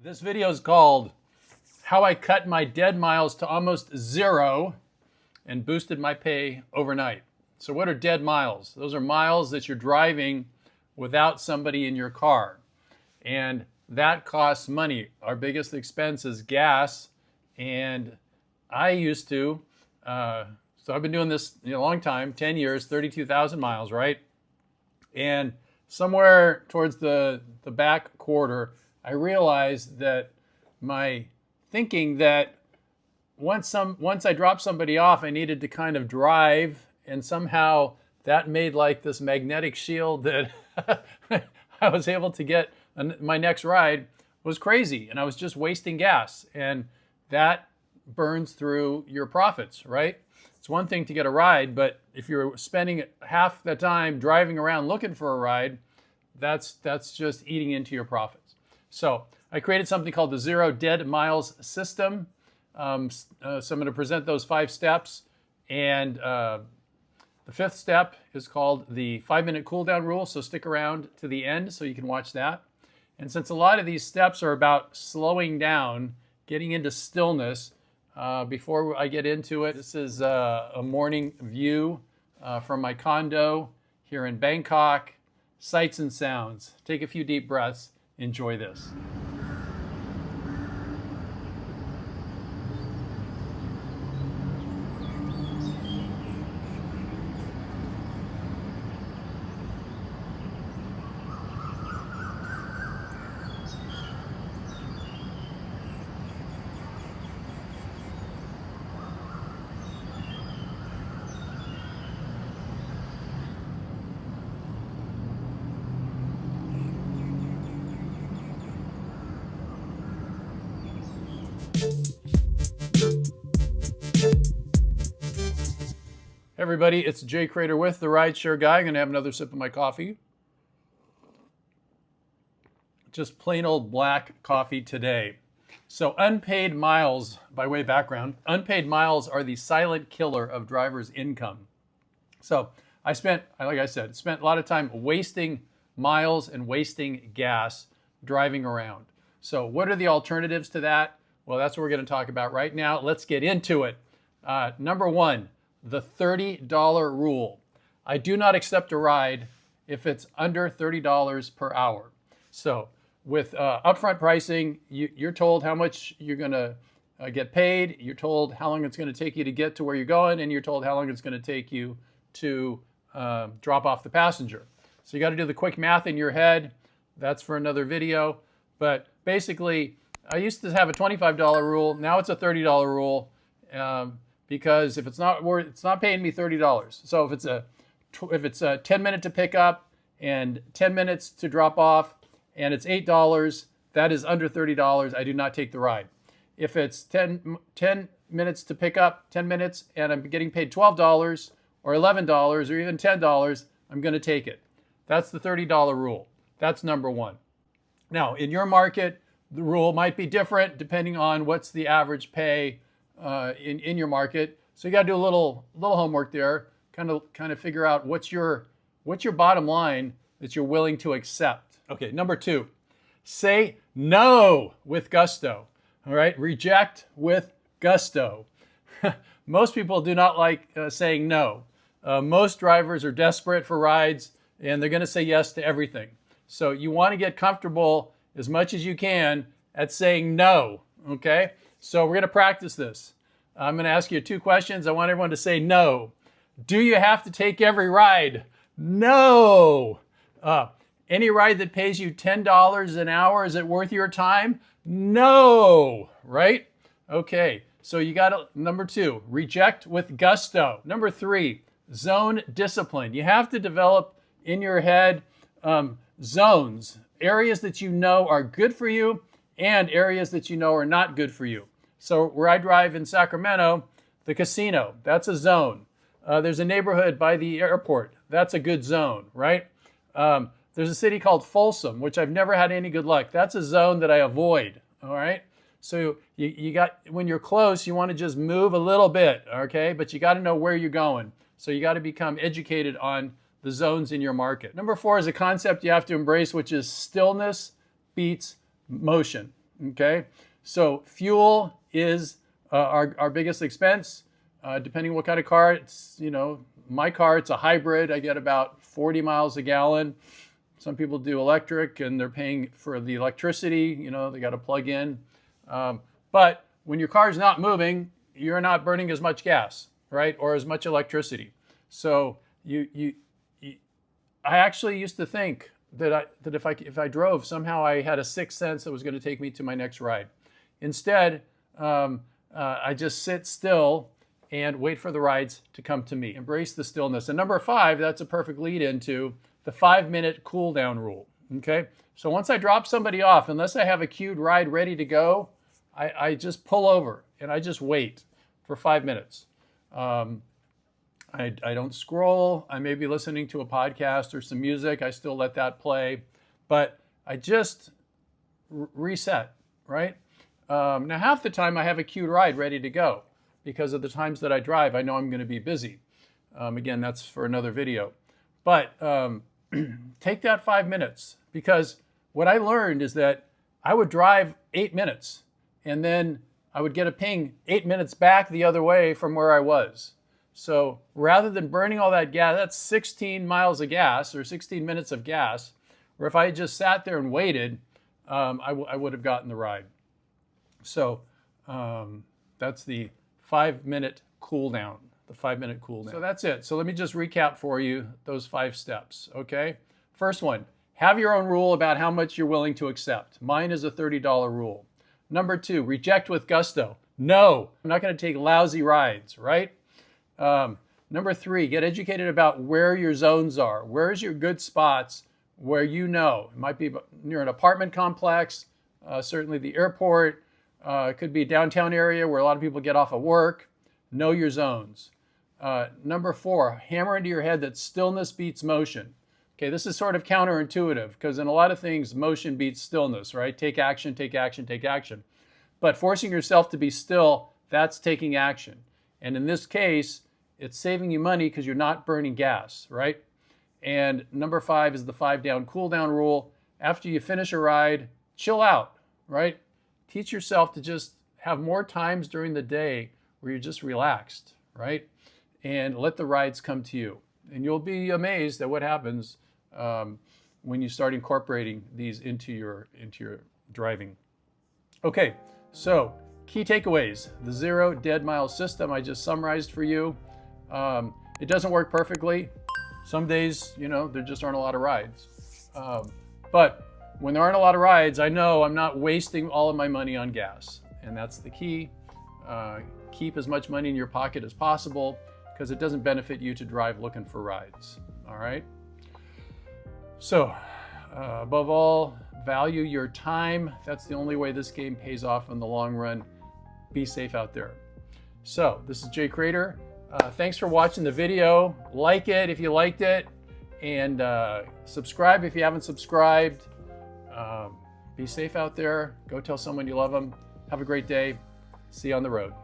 This video is called How I Cut My Dead Miles to Almost Zero and Boosted My Pay Overnight. So what are dead miles? Those are miles that you're driving without somebody in your car. And that costs money. Our biggest expense is gas. And I used to, so I've been doing this a long time, 10 years, 32,000 miles, right? And somewhere towards the back quarter, I realized that my thinking that once I dropped somebody off, I needed to kind of drive, and somehow that made like this magnetic shield that I was able to get my next ride was crazy, and I was just wasting gas, and that burns through your profits, right? It's one thing to get a ride, but if you're spending half the time driving around looking for a ride, that's just eating into your profits. So I created something called the Zero Dead Miles System. So I'm going to present those 5 steps. And the 5th step is called the 5-minute cooldown rule. So stick around to the end so you can watch that. And since a lot of these steps are about slowing down, getting into stillness, before I get into it, this is a morning view from my condo here in Bangkok. Sights and sounds. Take a few deep breaths. Enjoy this. Hey everybody, it's Jay Crater with the Rideshare Guy. I'm going to have another sip of my coffee. Just plain old black coffee today. So unpaid miles, by way of background, unpaid miles are the silent killer of drivers' income. So I spent a lot of time wasting miles and wasting gas driving around. So what are the alternatives to that? Well, that's what we're going to talk about right now. Let's get into it. Number 1. The $30 rule. I do not accept a ride if it's under $30 per hour. So with upfront pricing, you're told how much you're going to get paid. You're told how long it's going to take you to get to where you're going, and you're told how long it's going to take you to drop off the passenger. So you got to do the quick math in your head. That's for another video. But basically, I used to have a $25 rule. Now it's a $30 rule. Because if it's not paying me $30. So if it's a 10 minute to pick up and 10 minutes to drop off, and it's $8, that is under $30. I do not take the ride. If it's 10 minutes to pick up, 10 minutes, and I'm getting paid $12 or $11 or even $10, I'm going to take it. That's the $30 rule. That's number 1. Now, in your market, the rule might be different depending on what's the average pay in your market. So you got to do a little homework there, kind of figure out what's your bottom line that you're willing to accept. Okay, number 2, say no with gusto. All right, reject with gusto. Most people do not like saying no. Most drivers are desperate for rides, and they're going to say yes to everything. So you want to get comfortable as much as you can at saying no. Okay. So we're going to practice this. I'm going to ask you 2 questions. I want everyone to say no. Do you have to take every ride? No. Any ride that pays you $10 an hour, is it worth your time? No. Right? Okay. So you got to, number 2, reject with gusto. Number 3, zone discipline. You have to develop in your head zones, areas that you know are good for you and areas that you know are not good for you. So where I drive in Sacramento, the casino, that's a zone. There's a neighborhood by the airport. That's a good zone, right? There's a city called Folsom, which I've never had any good luck. That's a zone that I avoid, all right? So you got, when you're close, you want to just move a little bit, okay? But you got to know where you're going. So you got to become educated on the zones in your market. Number 4 is a concept you have to embrace, which is stillness beats motion. Okay, so fuel is our biggest expense. Depending what kind of car, it's, my car, it's a hybrid. I get about 40 miles a gallon. Some people do electric and they're paying for the electricity, they got to plug in. But when your car's not moving, you're not burning as much gas, right? Or as much electricity. So I actually used to think that if I drove, somehow I had a sixth sense that was going to take me to my next ride. Instead, I just sit still and wait for the rides to come to me. Embrace the stillness. And number 5, that's a perfect lead into the 5-minute cool down rule. Okay, so once I drop somebody off, unless I have a queued ride ready to go, I just pull over and I just wait for 5 minutes. I don't scroll. I may be listening to a podcast or some music. I still let that play, but I just reset, right? Now, half the time I have a queued ride ready to go because of the times that I drive. I know I'm going to be busy. Again, that's for another video. But take that 5 minutes, because what I learned is that I would drive 8 minutes and then I would get a ping 8 minutes back the other way from where I was. So rather than burning all that gas, that's 16 miles of gas or 16 minutes of gas, or if I had just sat there and waited, I would have gotten the ride. So that's the 5-minute cool down. The 5-minute cool down. So that's it. So let me just recap for you those 5 steps, okay? First one, have your own rule about how much you're willing to accept. Mine is a $30 rule. Number 2, reject with gusto. No, I'm not going to take lousy rides, right? Number 3, get educated about where your zones are. Where's your good spots where it might be near an apartment complex, certainly the airport, it could be a downtown area where a lot of people get off of work. Know your zones. Number 4, hammer into your head that stillness beats motion. Okay, this is sort of counterintuitive because in a lot of things, motion beats stillness, right? Take action, take action, take action. But forcing yourself to be still, that's taking action. And in this case, it's saving you money because you're not burning gas, right? And number 5 is the 5-down cool down rule. After you finish a ride, chill out, right? Teach yourself to just have more times during the day where you're just relaxed, right? And let the rides come to you. And you'll be amazed at what happens when you start incorporating these into your driving. Okay, so key takeaways. The 0 dead mile system I just summarized for you. It doesn't work perfectly. Some days, there just aren't a lot of rides. But when there aren't a lot of rides, I know I'm not wasting all of my money on gas. And that's the key. Keep as much money in your pocket as possible because it doesn't benefit you to drive looking for rides. All right? So, above all, value your time. That's the only way this game pays off in the long run. Be safe out there. So, this is Jay Crater. Thanks for watching the video. Like it if you liked it. And subscribe if you haven't subscribed. Be safe out there. Go tell someone you love them. Have a great day. See you on the road.